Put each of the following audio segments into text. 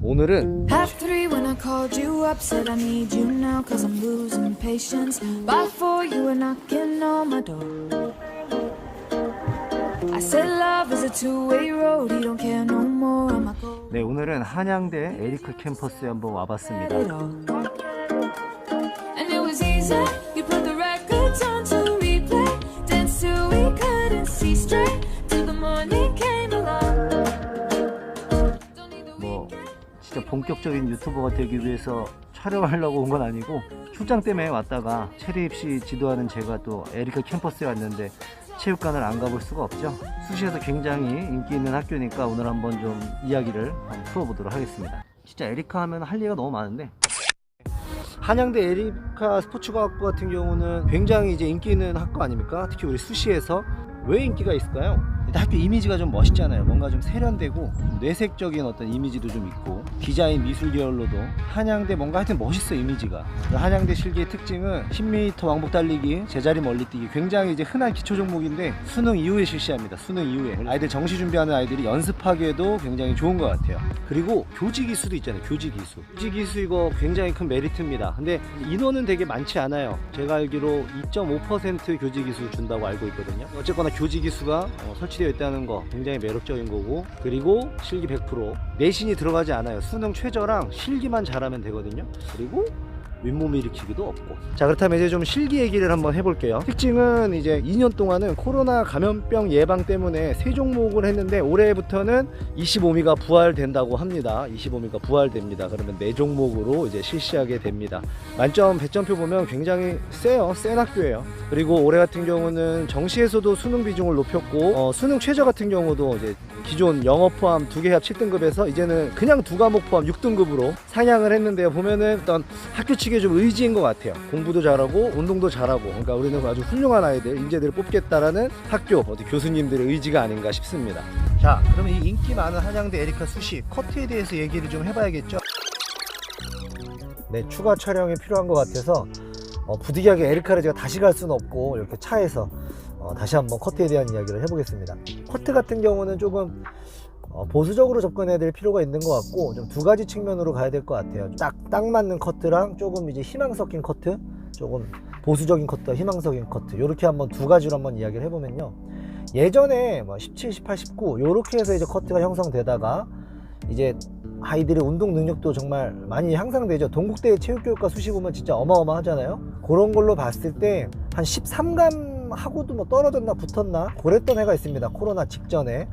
오늘은 Half three when I called you up, said I need you now cause I'm losing patience. By four you were knocking on my door. I said love is a two-way road, you don't care no more. I'm a go. 네, 오늘은 한양대 에리카 캠퍼스에 한번 와봤습니다. And it was easy. You put the records on to replay, dance till we couldn't see straight till the morning came along. 뭐 진짜 본격적인 유튜버가 되기 위해서 촬영하려고 온 건 아니고 출장 때문에 왔다가 체리 입시 지도하는 제가 또 에리카 캠퍼스에 왔는데 체육관을 안 가볼 수가 없죠. 수시에서 굉장히 인기 있는 학교니까 오늘 한번 좀 이야기를 한번 풀어보도록 하겠습니다. 진짜 에리카 하면 할 얘기가 너무 많은데 한양대 에리카 스포츠과학부 같은 경우는 굉장히 이제 인기 있는 학과 아닙니까? 특히 우리 수시에서 왜 인기가 있을까요? 일단 학교 이미지가 좀 멋있잖아요. 뭔가 좀 세련되고 좀 뇌색적인 어떤 이미지도 좀 있고 디자인 미술 계열로도 한양대 뭔가 하여튼 멋있어 이미지가. 한양대 실기의 특징은 10m 왕복 달리기, 제자리 멀리뛰기 굉장히 이제 흔한 기초 종목인데 수능 이후에 실시합니다. 수능 이후에 아이들 정시 준비하는 아이들이 연습하기에도 굉장히 좋은 것 같아요. 그리고 교직이수도 있잖아요. 교직이수 이거 굉장히 큰 메리트입니다. 근데 인원은 되게 많지 않아요. 제가 알기로 2.5% 교직이수 준다고 알고 있거든요. 어쨌거나 교직이수가 설치되어 있다는 거 굉장히 매력적인 거고, 그리고 실기 100% 내신이 들어가지 않아요. 수능 최저랑 실기만 잘하면 되거든요. 그리고 윗몸 일으키기도 없고. 자, 그렇다면 이제 좀 실기 얘기를 한번 해볼게요. 특징은 이제 2년 동안은 코로나 감염병 예방 때문에 3종목을 했는데 올해부터는 25미가 부활된다고 합니다. 25미가 부활됩니다. 그러면 4종목으로 이제 실시하게 됩니다. 만점 배점표 보면 굉장히 세요. 센 학교예요. 그리고 올해 같은 경우는 정시에서도 수능 비중을 높였고 수능 최저 같은 경우도 이제 기존 영어 포함 2개 합 7등급에서 이제는 그냥 2과목 포함 6등급으로 상향을 했는데요. 보면은 어떤 학교 측에 좀 의지인 것 같아요. 공부도 잘하고 운동도 잘하고, 그러니까 우리는 아주 훌륭한 아이들, 인재들을 뽑겠다라는 학교 어디 교수님들의 의지가 아닌가 싶습니다. 자, 그러면 이 인기 많은 한양대 에리카 수시 커트에 대해서 얘기를 좀 해봐야겠죠. 네, 추가 촬영이 필요한 것 같아서 부득이하게 에리카를 제가 다시 갈 수는 없고 이렇게 차에서 다시 한번 커트에 대한 이야기를 해보겠습니다. 커트 같은 경우는 조금 보수적으로 접근해야 될 필요가 있는 것 같고, 좀 두 가지 측면으로 가야 될 것 같아요. 딱 맞는 커트랑 조금 이제 희망 섞인 커트, 조금 보수적인 커트와 희망적인 커트, 이렇게 한번 두 가지로 한번 이야기를 해보면요. 예전에 뭐 17, 18, 19 요렇게 해서 이제 커트가 형성되다가 이제 아이들의 운동 능력도 정말 많이 향상되죠. 동국대 체육교육과 수시 보면 진짜 어마어마하잖아요. 그런 걸로 봤을 때 한 13감 하고도 뭐 떨어졌나 붙었나 그랬던 해가 있습니다. 코로나 직전에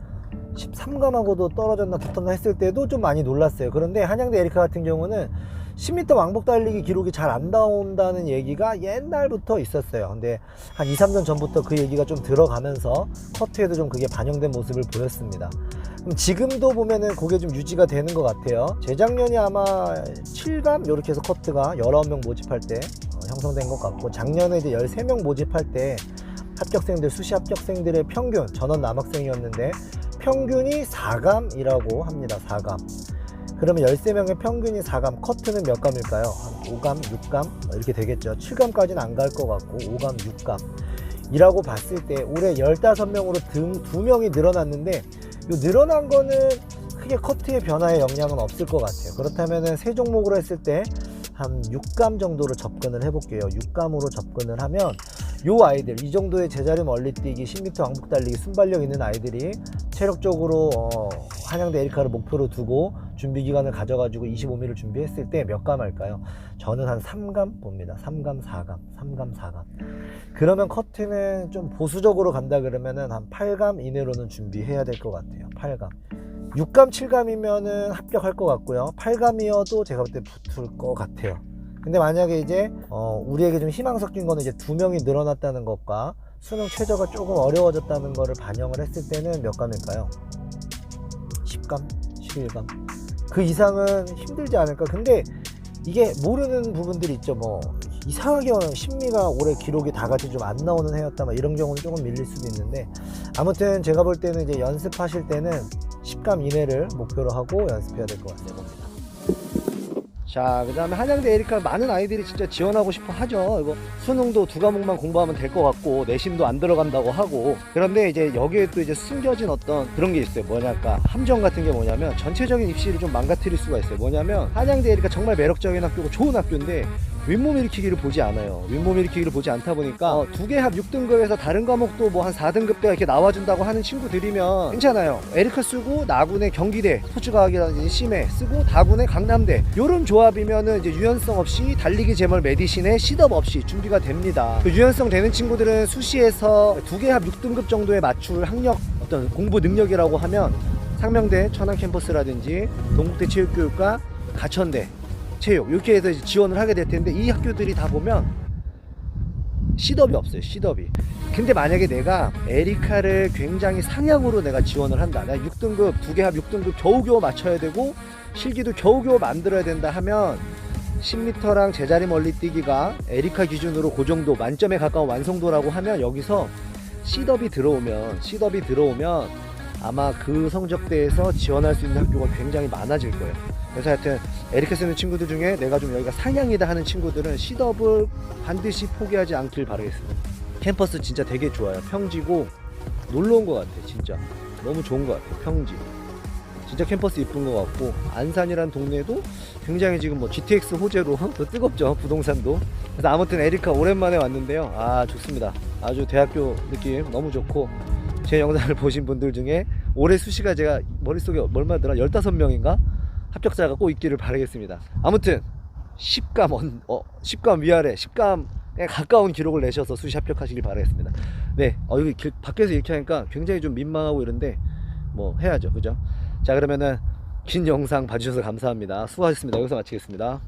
13감하고도 떨어졌나 붙었나 했을 때도 좀 많이 놀랐어요. 그런데 한양대 에리카 같은 경우는 10m 왕복 달리기 기록이 잘 안 나온다는 얘기가 옛날부터 있었어요. 근데 한 2, 3년 전부터 그 얘기가 좀 들어가면서 커트에도 좀 그게 반영된 모습을 보였습니다. 그럼 지금도 보면은 그게 좀 유지가 되는 것 같아요. 재작년이 아마 7감 이렇게 해서 커트가 19명 모집할 때 형성된 것 같고, 작년에 이제 13명 모집할 때 합격생들, 수시 합격생들의 평균, 전원 남학생이었는데 평균이 4감이라고 합니다. 4감. 그러면 13명의 평균이 4감, 커트는 몇 감일까요? 한 5감, 6감 이렇게 되겠죠. 7감까지는 안 갈 것 같고 5감, 6감 이라고 봤을 때 올해 15명으로 2명이 늘어났는데, 이 늘어난 거는 크게 커트의 변화에 영향은 없을 것 같아요. 그렇다면 세 종목으로 했을 때 한 6감 정도로 접근을 해볼게요. 6감으로 접근을 하면 요 아이들, 이 정도의 제자리 멀리뛰기, 10m 왕복 달리기 순발력 있는 아이들이 체력적으로 한양대 에리카를 목표로 두고 준비 기간을 가져가지고 25미를 준비했을 때 몇 감 할까요? 저는 한 3감 봅니다. 3감, 4감, 3감, 4감. 그러면 커트는 좀 보수적으로 간다 그러면은 한 8감 이내로는 준비해야 될 것 같아요. 8감. 6감, 7감이면은 합격할 것 같고요. 8감이어도 제가 볼 때 붙을 것 같아요. 근데 만약에 이제 우리에게 좀 희망 섞인 거는 이제 2명이 늘어났다는 것과 수능 최저가 조금 어려워졌다는 거를 반영을 했을 때는 몇 감일까요? 10감? 11감? 그 이상은 힘들지 않을까? 근데 이게 모르는 부분들이 있죠. 뭐 이상하게 신미가 올해 기록이 다 같이 좀 안 나오는 해였다, 막 이런 경우는 조금 밀릴 수도 있는데, 아무튼 제가 볼 때는 이제 연습하실 때는 10감 이내를 목표로 하고 연습해야 될 것 같아요. 자, 그 다음에 한양대 에리카 많은 아이들이 진짜 지원하고 싶어 하죠. 이거 수능도 2과목만 공부하면 될 것 같고 내신도 안 들어간다고 하고. 그런데 이제 여기에 또 이제 숨겨진 어떤 그런 게 있어요. 뭐냐까 함정 같은 게 뭐냐면 전체적인 입시를 좀 망가뜨릴 수가 있어요. 뭐냐면 한양대 에리카 정말 매력적인 학교고 좋은 학교인데 윗몸 일으키기를 보지 않아요. 윗몸 일으키기를 보지 않다 보니까 2개 합 6등급에서 다른 과목도 뭐 한 4등급대가 이렇게 나와준다고 하는 친구들이면 괜찮아요. 에리카 쓰고 나군의 경기대 스포츠과학이라든지 심해 쓰고 다군의 강남대, 요런 조합이면은 이제 유연성 없이 달리기 재멀 메디신에 시덥 없이 준비가 됩니다. 그 유연성 되는 친구들은 수시에서 2개 합 6등급 정도에 맞출 학력, 어떤 공부 능력이라고 하면 상명대 천안 캠퍼스라든지 동국대 체육교육과 가천대 체육 이렇게 해서 이제 지원을 하게 될 텐데, 이 학교들이 다 보면 시덥이 없어요. 시덥이. 근데 만약에 내가 에리카를 굉장히 상향으로 내가 지원을 한다, 내가 6등급 2개 합 6등급 겨우겨우 맞춰야 되고 실기도 겨우겨우 만들어야 된다 하면 10m랑 제자리 멀리 뛰기가 에리카 기준으로 그 정도 만점에 가까운 완성도라고 하면, 여기서 시덥이 들어오면 아마 그 성적대에서 지원할 수 있는 학교가 굉장히 많아질 거예요. 그래서 하여튼 에리카 쓰는 친구들 중에 내가 좀 여기가 상향이다 하는 친구들은 시덥을 반드시 포기하지 않길 바라겠습니다. 캠퍼스 진짜 되게 좋아요. 평지고 놀러 온 것 같아. 진짜 너무 좋은 것 같아. 평지 진짜 캠퍼스 이쁜 것 같고, 안산이란 동네도 굉장히 지금 뭐 GTX 호재로 더 뜨겁죠, 부동산도. 그래서 아무튼 에리카 오랜만에 왔는데요. 아, 좋습니다. 아주 대학교 느낌 너무 좋고, 제 영상을 보신 분들 중에 올해 수시가 제가 머릿속에 얼마더라 15명인가 합격자가 꼭 있기를 바라겠습니다. 아무튼 10감 위아래 10감에 가까운 기록을 내셔서 수시 합격하시길 바라겠습니다. 네, 여기 밖에서 이렇게 하니까 굉장히 좀 민망하고 이런데 뭐 해야죠, 그죠? 자, 그러면은 긴 영상 봐주셔서 감사합니다. 수고하셨습니다. 여기서 마치겠습니다.